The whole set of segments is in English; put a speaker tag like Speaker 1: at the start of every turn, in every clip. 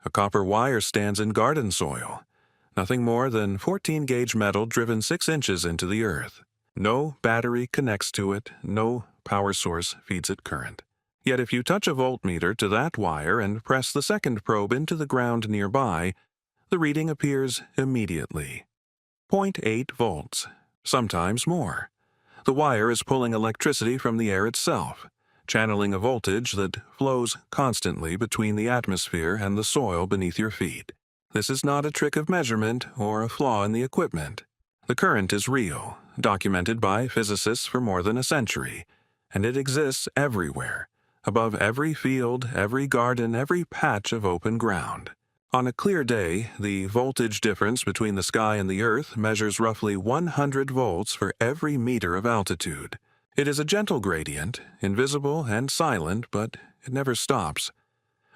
Speaker 1: A copper wire stands in garden soil, nothing more than 14-gauge metal driven 6 inches into the earth. No battery connects to it, no power source feeds it current. Yet if you touch a voltmeter to that wire and press the second probe into the ground nearby, the reading appears immediately. 0.8 volts, sometimes more. The wire is pulling electricity from the air itself, channeling a voltage that flows constantly between the atmosphere and the soil beneath your feet. This is not a trick of measurement or a flaw in the equipment. The current is real, documented by physicists for more than a century, and it exists everywhere, above every field, every garden, every patch of open ground. On a clear day, the voltage difference between the sky and the earth measures roughly 100 volts for every meter of altitude. It is a gentle gradient, invisible and silent, but it never stops.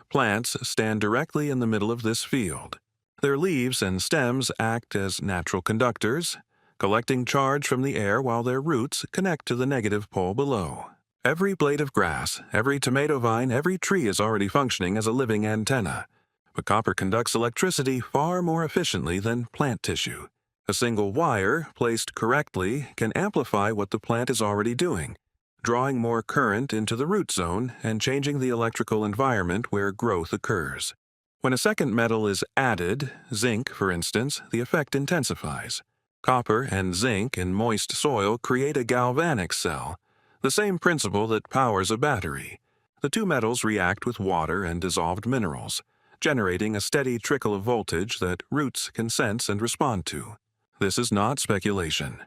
Speaker 1: Plants stand directly in the middle of this field. Their leaves and stems act as natural conductors, collecting charge from the air while their roots connect to the negative pole below. Every blade of grass, every tomato vine, every tree is already functioning as a living antenna. But copper conducts electricity far more efficiently than plant tissue. A single wire, placed correctly, can amplify what the plant is already doing, drawing more current into the root zone and changing the electrical environment where growth occurs. When a second metal is added, zinc for instance, the effect intensifies. Copper and zinc in moist soil create a galvanic cell, the same principle that powers a battery. The two metals react with water and dissolved minerals, generating a steady trickle of voltage that roots can sense and respond to. This is not speculation.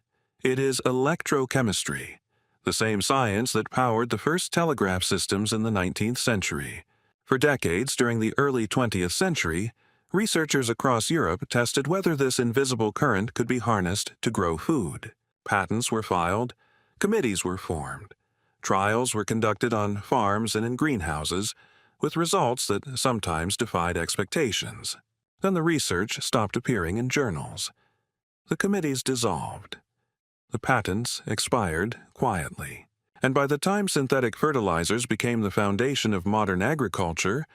Speaker 1: It is electrochemistry, the same science that powered the first telegraph systems in the 19th century. For decades during the early 20th century, researchers across Europe tested whether this invisible current could be harnessed to grow food. Patents were filed, committees were formed, trials were conducted on farms and in greenhouses, with results that sometimes defied expectations. Then the research stopped appearing in journals. The committees dissolved. The patents expired quietly. And by the time synthetic fertilizers became the foundation of modern agriculture,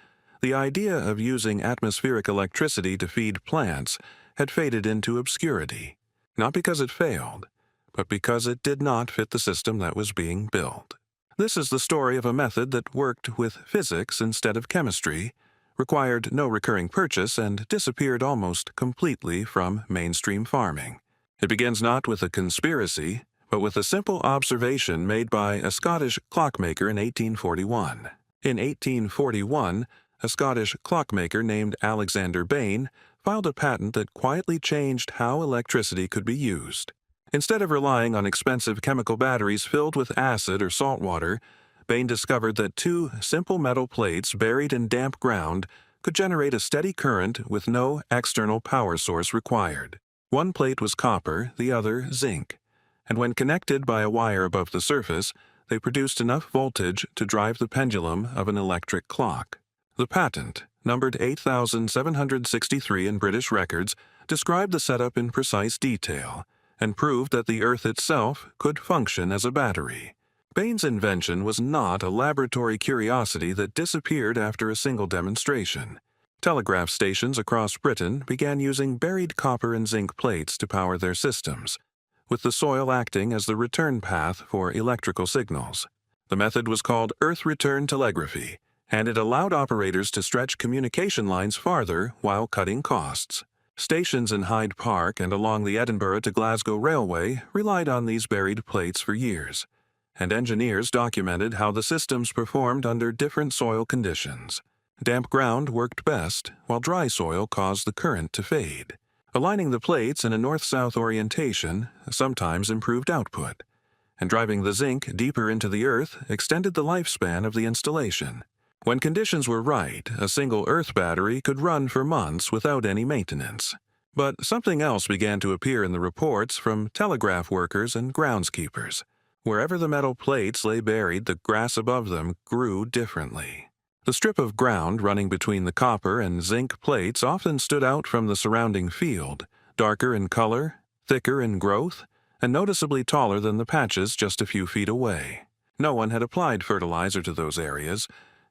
Speaker 1: the idea of using atmospheric electricity to feed plants had faded into obscurity, not because it failed, but because it did not fit the system that was being built. This is the story of a method that worked with physics instead of chemistry, required no recurring purchase, and disappeared almost completely from mainstream farming. It begins not with a conspiracy, but with a simple observation made by a Scottish clockmaker in 1841. In 1841, a Scottish clockmaker named Alexander Bain filed a patent that quietly changed how electricity could be used. Instead of relying on expensive chemical batteries filled with acid or salt water, Bain discovered that 2 simple metal plates buried in damp ground could generate a steady current with no external power source required. One plate was copper, the other zinc, and when connected by a wire above the surface, they produced enough voltage to drive the pendulum of an electric clock. The patent, numbered 8763 in British records, described the setup in precise detail and proved that the Earth itself could function as a battery. Bain's invention was not a laboratory curiosity that disappeared after a single demonstration. Telegraph stations across Britain began using buried copper and zinc plates to power their systems, with the soil acting as the return path for electrical signals. The method was called Earth Return Telegraphy, and it allowed operators to stretch communication lines farther while cutting costs. Stations in Hyde Park and along the Edinburgh to Glasgow Railway relied on these buried plates for years, and engineers documented how the systems performed under different soil conditions. Damp ground worked best, while dry soil caused the current to fade. Aligning the plates in a north-south orientation sometimes improved output, and driving the zinc deeper into the earth extended the lifespan of the installation. When conditions were right, a single earth battery could run for months without any maintenance. But something else began to appear in the reports from telegraph workers and groundskeepers. Wherever the metal plates lay buried, the grass above them grew differently. The strip of ground running between the copper and zinc plates often stood out from the surrounding field, darker in color, thicker in growth, and noticeably taller than the patches just a few feet away. No one had applied fertilizer to those areas,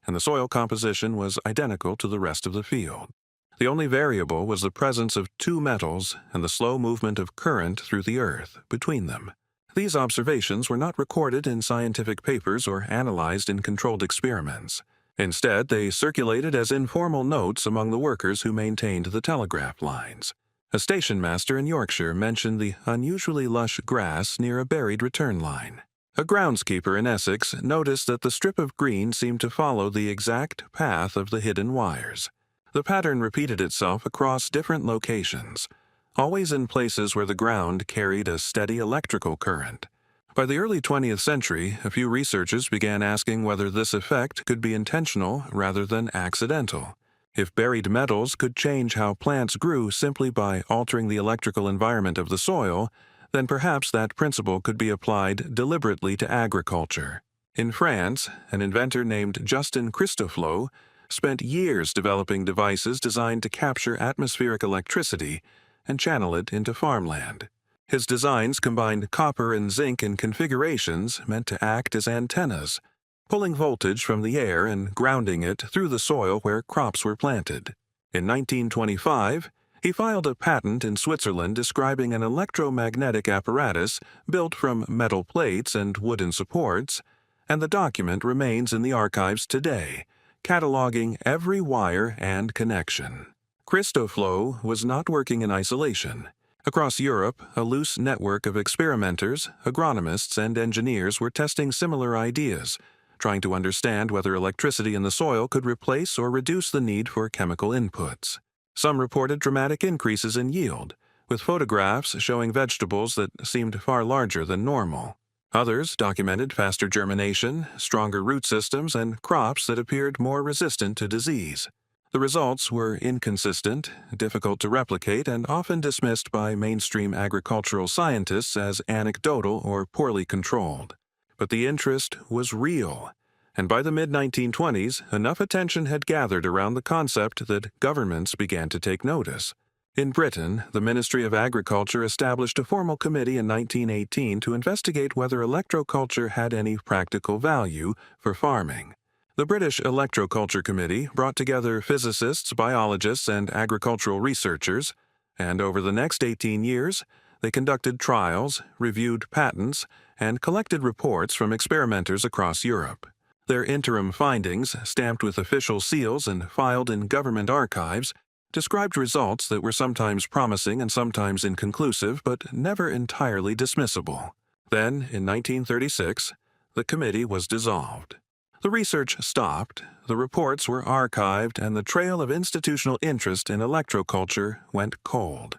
Speaker 1: and the soil composition was identical to the rest of the field. The only variable was the presence of two metals and the slow movement of current through the earth between them. These observations were not recorded in scientific papers or analyzed in controlled experiments. Instead, they circulated as informal notes among the workers who maintained the telegraph lines. A station master in Yorkshire mentioned the unusually lush grass near a buried return line. A groundskeeper in Essex noticed that the strip of green seemed to follow the exact path of the hidden wires. The pattern repeated itself across different locations, always in places where the ground carried a steady electrical current. By the early 20th century, a few researchers began asking whether this effect could be intentional rather than accidental. If buried metals could change how plants grew simply by altering the electrical environment of the soil, then perhaps that principle could be applied deliberately to agriculture. In France, an inventor named Justin Christofleau spent years developing devices designed to capture atmospheric electricity and channel it into farmland. His designs combined copper and zinc in configurations meant to act as antennas, pulling voltage from the air and grounding it through the soil where crops were planted. In 1925, he filed a patent in Switzerland describing an electromagnetic apparatus built from metal plates and wooden supports, and the document remains in the archives today, cataloging every wire and connection. Christofleau was not working in isolation. Across Europe, a loose network of experimenters, agronomists, and engineers were testing similar ideas, trying to understand whether electricity in the soil could replace or reduce the need for chemical inputs. Some reported dramatic increases in yield, with photographs showing vegetables that seemed far larger than normal. Others documented faster germination, stronger root systems, and crops that appeared more resistant to disease. The results were inconsistent, difficult to replicate, and often dismissed by mainstream agricultural scientists as anecdotal or poorly controlled. But the interest was real, and by the mid-1920s, enough attention had gathered around the concept that governments began to take notice. In Britain, the Ministry of Agriculture established a formal committee in 1918 to investigate whether electroculture had any practical value for farming. The British Electroculture Committee brought together physicists, biologists, and agricultural researchers, and over the next 18 years, they conducted trials, reviewed patents, and collected reports from experimenters across Europe. Their interim findings, stamped with official seals and filed in government archives, described results that were sometimes promising and sometimes inconclusive, but never entirely dismissible. Then, in 1936, the committee was dissolved. The research stopped, the reports were archived, and the trail of institutional interest in electroculture went cold.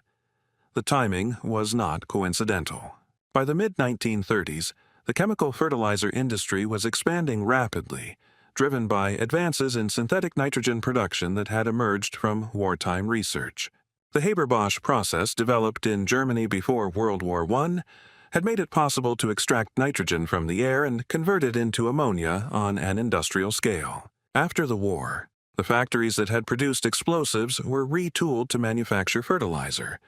Speaker 1: The timing was not coincidental. By the mid-1930s, the chemical fertilizer industry was expanding rapidly, driven by advances in synthetic nitrogen production that had emerged from wartime research. The Haber-Bosch process, developed in Germany before World War I, had made it possible to extract nitrogen from the air and convert it into ammonia on an industrial scale. After the war, the factories that had produced explosives were retooled to manufacture fertilizer,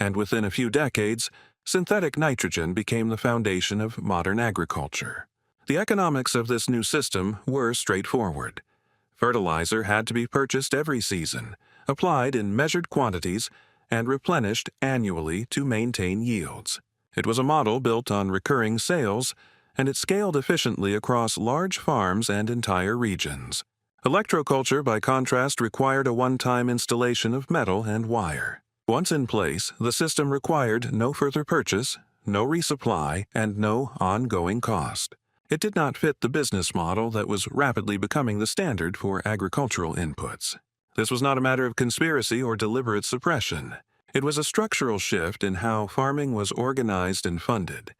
Speaker 1: and within a few decades, synthetic nitrogen became the foundation of modern agriculture. The economics of this new system were straightforward. Fertilizer had to be purchased every season, applied in measured quantities, and replenished annually to maintain yields. It was a model built on recurring sales, and it scaled efficiently across large farms and entire regions. Electroculture, by contrast, required a one-time installation of metal and wire. Once in place, the system required no further purchase, no resupply, and no ongoing cost. It did not fit the business model that was rapidly becoming the standard for agricultural inputs. This was not a matter of conspiracy or deliberate suppression. It was a structural shift in how farming was organized and funded,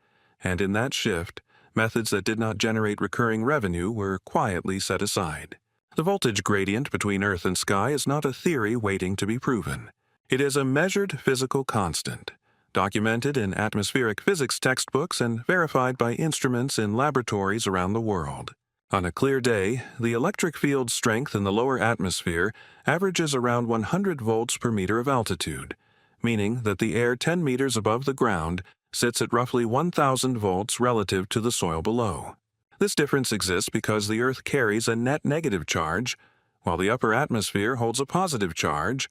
Speaker 1: and in that shift, methods that did not generate recurring revenue were quietly set aside. The voltage gradient between Earth and sky is not a theory waiting to be proven. It is a measured physical constant, documented in atmospheric physics textbooks and verified by instruments in laboratories around the world. On a clear day, the electric field strength in the lower atmosphere averages around 100 volts per meter of altitude, meaning that the air 10 meters above the ground sits at roughly 1,000 volts relative to the soil below. This difference exists because the Earth carries a net negative charge, while the upper atmosphere holds a positive charge,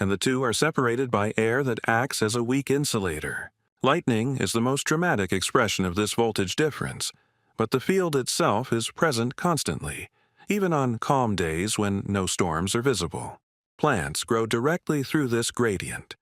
Speaker 1: and the two are separated by air that acts as a weak insulator. Lightning is the most dramatic expression of this voltage difference, but the field itself is present constantly, even on calm days when no storms are visible. Plants grow directly through this gradient,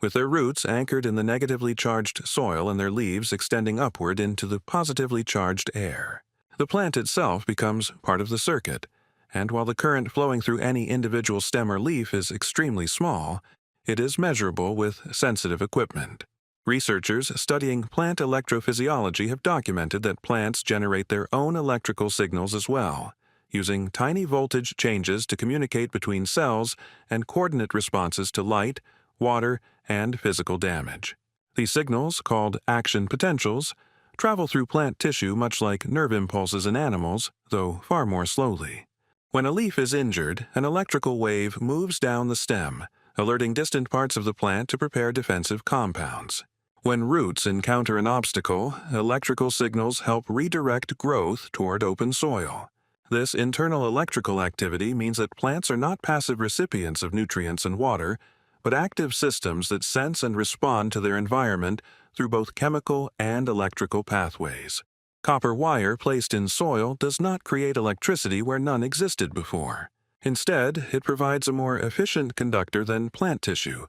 Speaker 1: with their roots anchored in the negatively charged soil and their leaves extending upward into the positively charged air. The plant itself becomes part of the circuit, and while the current flowing through any individual stem or leaf is extremely small, it is measurable with sensitive equipment. Researchers studying plant electrophysiology have documented that plants generate their own electrical signals as well, using tiny voltage changes to communicate between cells and coordinate responses to light, water, and physical damage. These signals, called action potentials, travel through plant tissue much like nerve impulses in animals, though far more slowly. When a leaf is injured, an electrical wave moves down the stem, alerting distant parts of the plant to prepare defensive compounds. When roots encounter an obstacle, electrical signals help redirect growth toward open soil. This internal electrical activity means that plants are not passive recipients of nutrients and water, but active systems that sense and respond to their environment through both chemical and electrical pathways. Copper wire placed in soil does not create electricity where none existed before. Instead, it provides a more efficient conductor than plant tissue,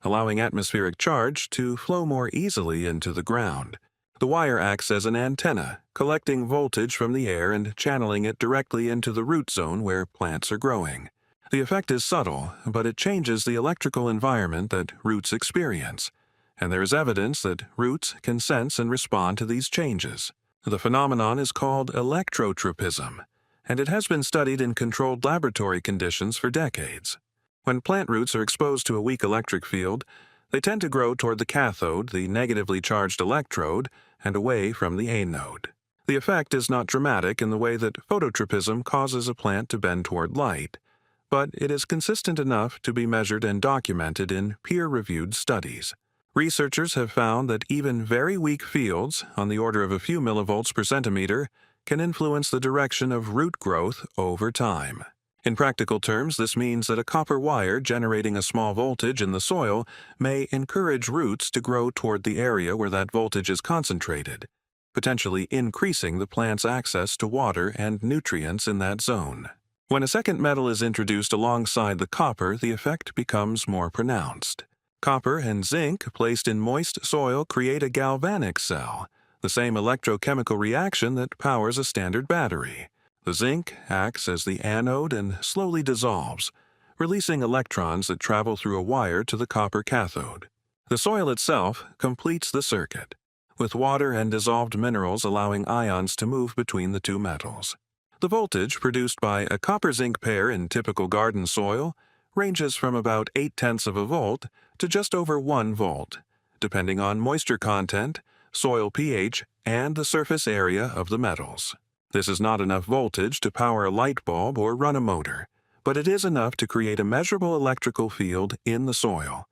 Speaker 1: allowing atmospheric charge to flow more easily into the ground. The wire acts as an antenna, collecting voltage from the air and channeling it directly into the root zone where plants are growing. The effect is subtle, but it changes the electrical environment that roots experience, and there is evidence that roots can sense and respond to these changes. The phenomenon is called electrotropism, and it has been studied in controlled laboratory conditions for decades. When plant roots are exposed to a weak electric field, they tend to grow toward the cathode, the negatively charged electrode, and away from the anode. The effect is not dramatic in the way that phototropism causes a plant to bend toward light, but it is consistent enough to be measured and documented in peer-reviewed studies. Researchers have found that even very weak fields, on the order of a few millivolts per centimeter, can influence the direction of root growth over time. In practical terms, this means that a copper wire generating a small voltage in the soil may encourage roots to grow toward the area where that voltage is concentrated, potentially increasing the plant's access to water and nutrients in that zone. When a second metal is introduced alongside the copper, the effect becomes more pronounced. Copper and zinc placed in moist soil create a galvanic cell, the same electrochemical reaction that powers a standard battery. The zinc acts as the anode and slowly dissolves, releasing electrons that travel through a wire to the copper cathode. The soil itself completes the circuit, with water and dissolved minerals allowing ions to move between the two metals. The voltage produced by a copper-zinc pair in typical garden soil ranges from about 0.8 of a volt to just over 1 volt, depending on moisture content, soil pH, and the surface area of the metals. This is not enough voltage to power a light bulb or run a motor, but it is enough to create a measurable electrical field in the soil,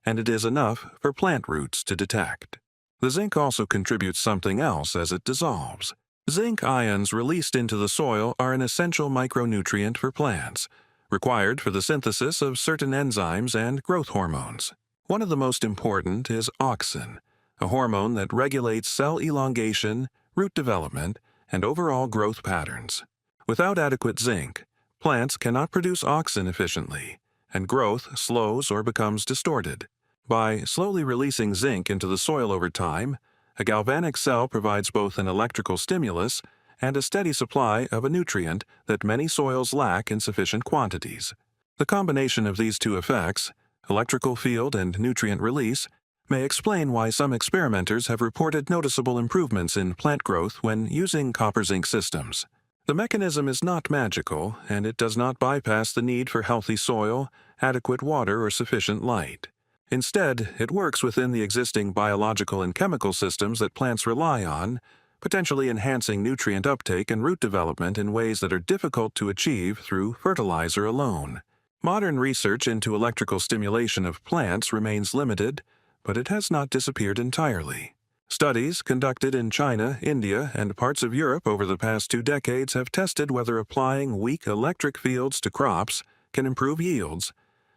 Speaker 1: and it is enough for plant roots to detect. The zinc also contributes something else as it dissolves. Zinc ions released into the soil are an essential micronutrient for plants, required for the synthesis of certain enzymes and growth hormones. One of the most important is auxin, a hormone that regulates cell elongation, root development, and overall growth patterns. Without adequate zinc, plants cannot produce auxin efficiently, and growth slows or becomes distorted. By slowly releasing zinc into the soil over time, a galvanic cell provides both an electrical stimulus and a steady supply of a nutrient that many soils lack in sufficient quantities. The combination of these two effects, electrical field and nutrient release, may explain why some experimenters have reported noticeable improvements in plant growth when using copper-zinc systems. The mechanism is not magical, and it does not bypass the need for healthy soil, adequate water, or sufficient light. Instead, it works within the existing biological and chemical systems that plants rely on, potentially enhancing nutrient uptake and root development in ways that are difficult to achieve through fertilizer alone. Modern research into electrical stimulation of plants remains limited, but it has not disappeared entirely. Studies conducted in China, India, and parts of Europe over the past 2 decades have tested whether applying weak electric fields to crops can improve yields,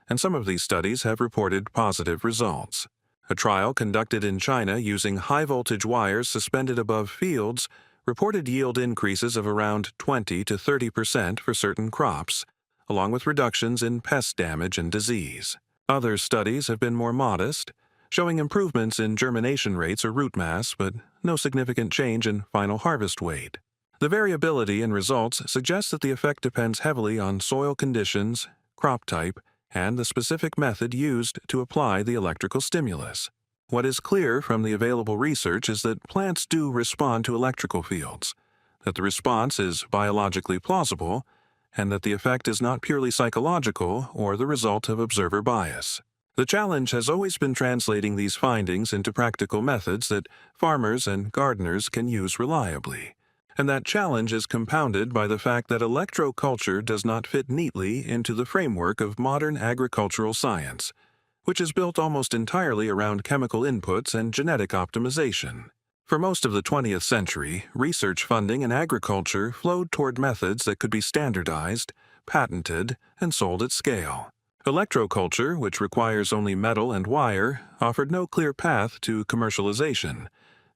Speaker 1: and some of these studies have reported positive results. A trial conducted in China using high-voltage wires suspended above fields reported yield increases of around 20 to 30% for certain crops, along with reductions in pest damage and disease. Other studies have been more modest, showing improvements in germination rates or root mass, but no significant change in final harvest weight. The variability in results suggests that the effect depends heavily on soil conditions, crop type, and the specific method used to apply the electrical stimulus. What is clear from the available research is that plants do respond to electrical fields, that the response is biologically plausible, and that the effect is not purely psychological or the result of observer bias. The challenge has always been translating these findings into practical methods that farmers and gardeners can use reliably. And that challenge is compounded by the fact that electroculture does not fit neatly into the framework of modern agricultural science, which is built almost entirely around chemical inputs and genetic optimization. For most of the 20th century, research funding in agriculture flowed toward methods that could be standardized, patented, and sold at scale. Electroculture, which requires only metal and wire, offered no clear path to commercialization,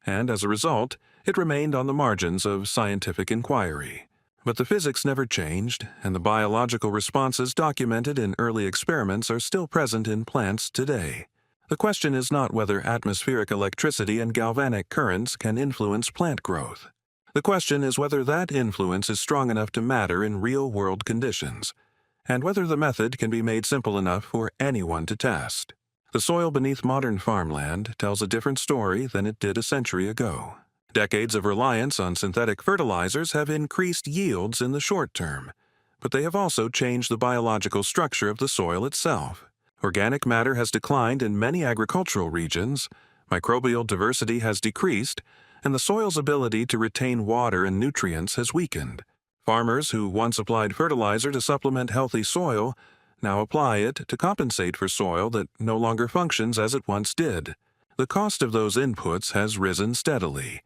Speaker 1: and as a result, it remained on the margins of scientific inquiry. But the physics never changed, and the biological responses documented in early experiments are still present in plants today. The question is not whether atmospheric electricity and galvanic currents can influence plant growth. The question is whether that influence is strong enough to matter in real-world conditions, and whether the method can be made simple enough for anyone to test. The soil beneath modern farmland tells a different story than it did a century ago. Decades of reliance on synthetic fertilizers have increased yields in the short term, but they have also changed the biological structure of the soil itself. Organic matter has declined in many agricultural regions, microbial diversity has decreased, and the soil's ability to retain water and nutrients has weakened. Farmers who once applied fertilizer to supplement healthy soil now apply it to compensate for soil that no longer functions as it once did. The cost of those inputs has risen steadily,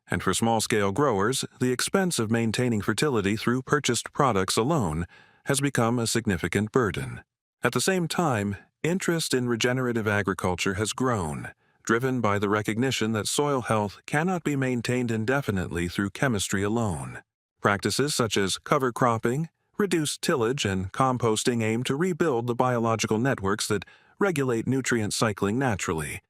Speaker 1: and for small-scale growers, the expense of maintaining fertility through purchased products alone has become a significant burden. At the same time, interest in regenerative agriculture has grown, driven by the recognition that soil health cannot be maintained indefinitely through chemistry alone. Practices such as cover cropping, reduced tillage, and composting aim to rebuild the biological networks that regulate nutrient cycling naturally,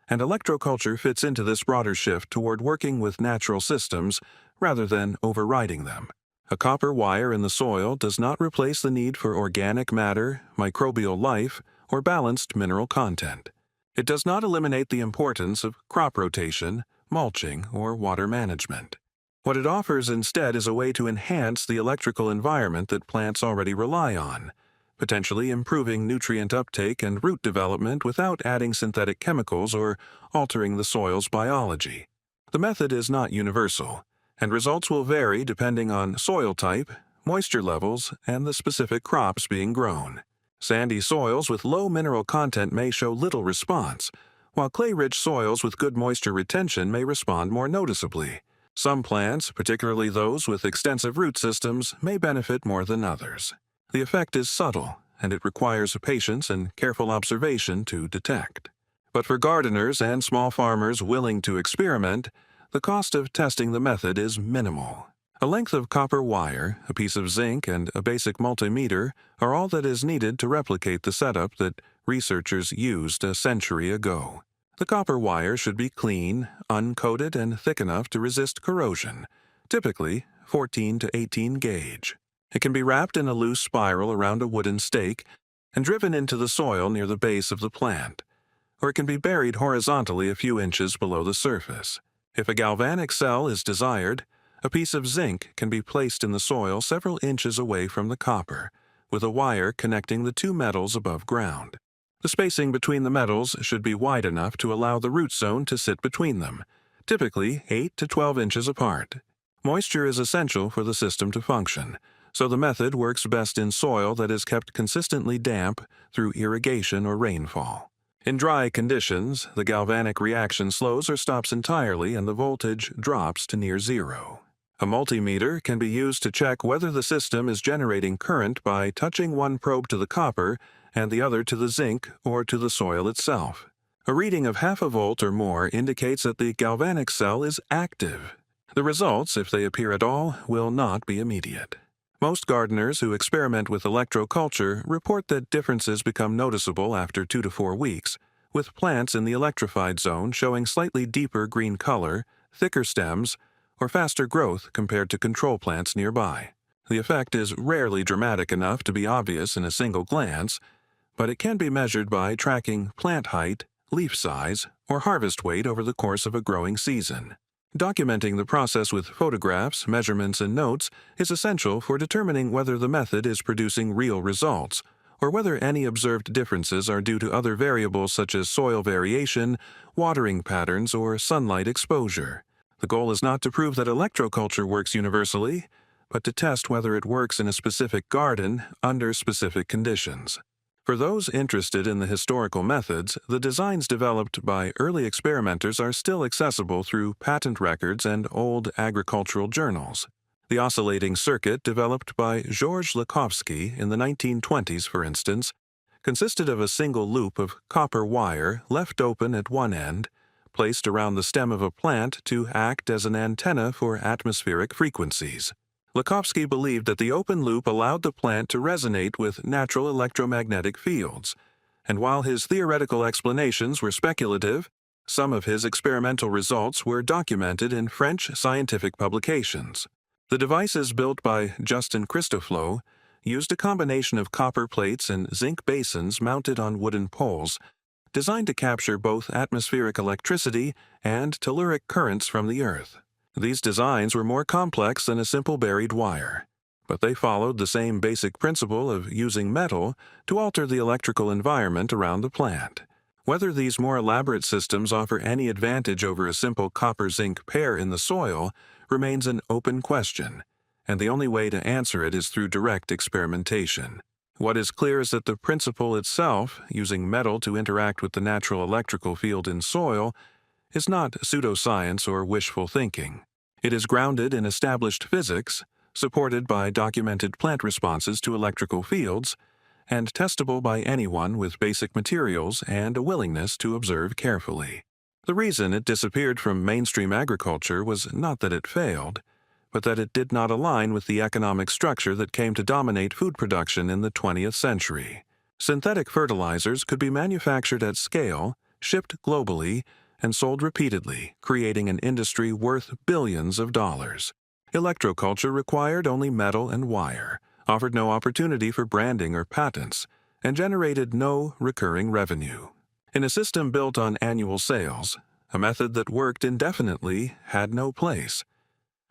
Speaker 1: and electroculture fits into this broader shift toward working with natural systems rather than overriding them. A copper wire in the soil does not replace the need for organic matter, microbial life, or balanced mineral content. It does not eliminate the importance of crop rotation, mulching, or water management. What it offers instead is a way to enhance the electrical environment that plants already rely on, potentially improving nutrient uptake and root development without adding synthetic chemicals or altering the soil's biology. The method is not universal, and results will vary depending on soil type, moisture levels, and the specific crops being grown. Sandy soils with low mineral content may show little response, while clay-rich soils with good moisture retention may respond more noticeably. Some plants, particularly those with extensive root systems, may benefit more than others. The effect is subtle, and it requires patience and careful observation to detect. But for gardeners and small farmers willing to experiment, the cost of testing the method is minimal. A length of copper wire, a piece of zinc, and a basic multimeter are all that is needed to replicate the setup that researchers used a century ago. The copper wire should be clean, uncoated, and thick enough to resist corrosion, typically 14 to 18 gauge. It can be wrapped in a loose spiral around a wooden stake and driven into the soil near the base of the plant, or it can be buried horizontally a few inches below the surface. If a galvanic cell is desired, a piece of zinc can be placed in the soil several inches away from the copper, with a wire connecting the two metals above ground. The spacing between the metals should be wide enough to allow the root zone to sit between them, typically 8 to 12 inches apart. Moisture is essential for the system to function, so the method works best in soil that is kept consistently damp through irrigation or rainfall. In dry conditions, the galvanic reaction slows or stops entirely and the voltage drops to near zero. A multimeter can be used to check whether the system is generating current by touching one probe to the copper and the other to the zinc or to the soil itself. A reading of half a volt or more indicates that the galvanic cell is active. The results, if they appear at all, will not be immediate. Most gardeners who experiment with electroculture report that differences become noticeable after 2 to 4 weeks, with plants in the electrified zone showing slightly deeper green color, thicker stems, or faster growth compared to control plants nearby. The effect is rarely dramatic enough to be obvious in a single glance, but it can be measured by tracking plant height, leaf size, or harvest weight over the course of a growing season. Documenting the process with photographs, measurements, and notes is essential for determining whether the method is producing real results, or whether any observed differences are due to other variables such as soil variation, watering patterns, or sunlight exposure. The goal is not to prove that electroculture works universally, but to test whether it works in a specific garden under specific conditions. For those interested in the historical methods, the designs developed by early experimenters are still accessible through patent records and old agricultural journals. The oscillating circuit developed by Georges Lakhovsky in the 1920s, for instance, consisted of a single loop of copper wire left open at one end, placed around the stem of a plant to act as an antenna for atmospheric frequencies. Lakhovsky believed that the open loop allowed the plant to resonate with natural electromagnetic fields, and while his theoretical explanations were speculative, some of his experimental results were documented in French scientific publications. The devices built by Justin Christoflo used a combination of copper plates and zinc basins mounted on wooden poles, designed to capture both atmospheric electricity and telluric currents from the earth. These designs were more complex than a simple buried wire, but they followed the same basic principle of using metal to alter the electrical environment around the plant. Whether these more elaborate systems offer any advantage over a simple copper-zinc pair in the soil remains an open question, and the only way to answer it is through direct experimentation. What is clear is that the principle itself, using metal to interact with the natural electrical field in soil, is not pseudoscience or wishful thinking. It is grounded in established physics, supported by documented plant responses to electrical fields, and testable by anyone with basic materials and a willingness to observe carefully. The reason it disappeared from mainstream agriculture was not that it failed, but that it did not align with the economic structure that came to dominate food production in the 20th century. Synthetic fertilizers could be manufactured at scale, shipped globally, and sold repeatedly, creating an industry worth billions of dollars. Electroculture required only metal and wire, offered no opportunity for branding or patents, and generated no recurring revenue. In a system built on annual sales, a method that worked indefinitely had no place.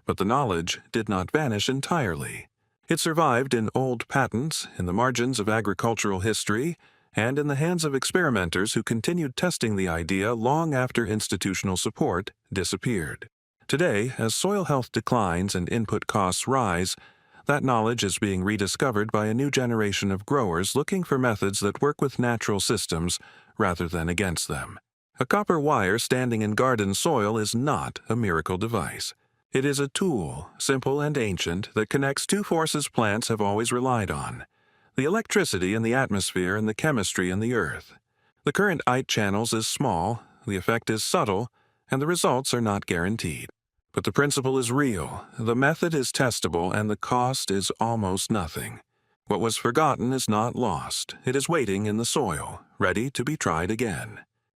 Speaker 1: But the knowledge did not vanish entirely. It survived in old patents, in the margins of agricultural history, and in the hands of experimenters who continued testing the idea long after institutional support disappeared. Today, as soil health declines and input costs rise, that knowledge is being rediscovered by a new generation of growers looking for methods that work with natural systems rather than against them. A copper wire standing in garden soil is not a miracle device. It is a tool, simple and ancient, that connects two forces plants have always relied on: the electricity in the atmosphere and the chemistry in the earth. The current IT channels is small, the effect is subtle, and the results are not guaranteed. But the principle is real, the method is testable, and the cost is almost nothing. What was forgotten is not lost. It is waiting in the soil, ready to be tried again.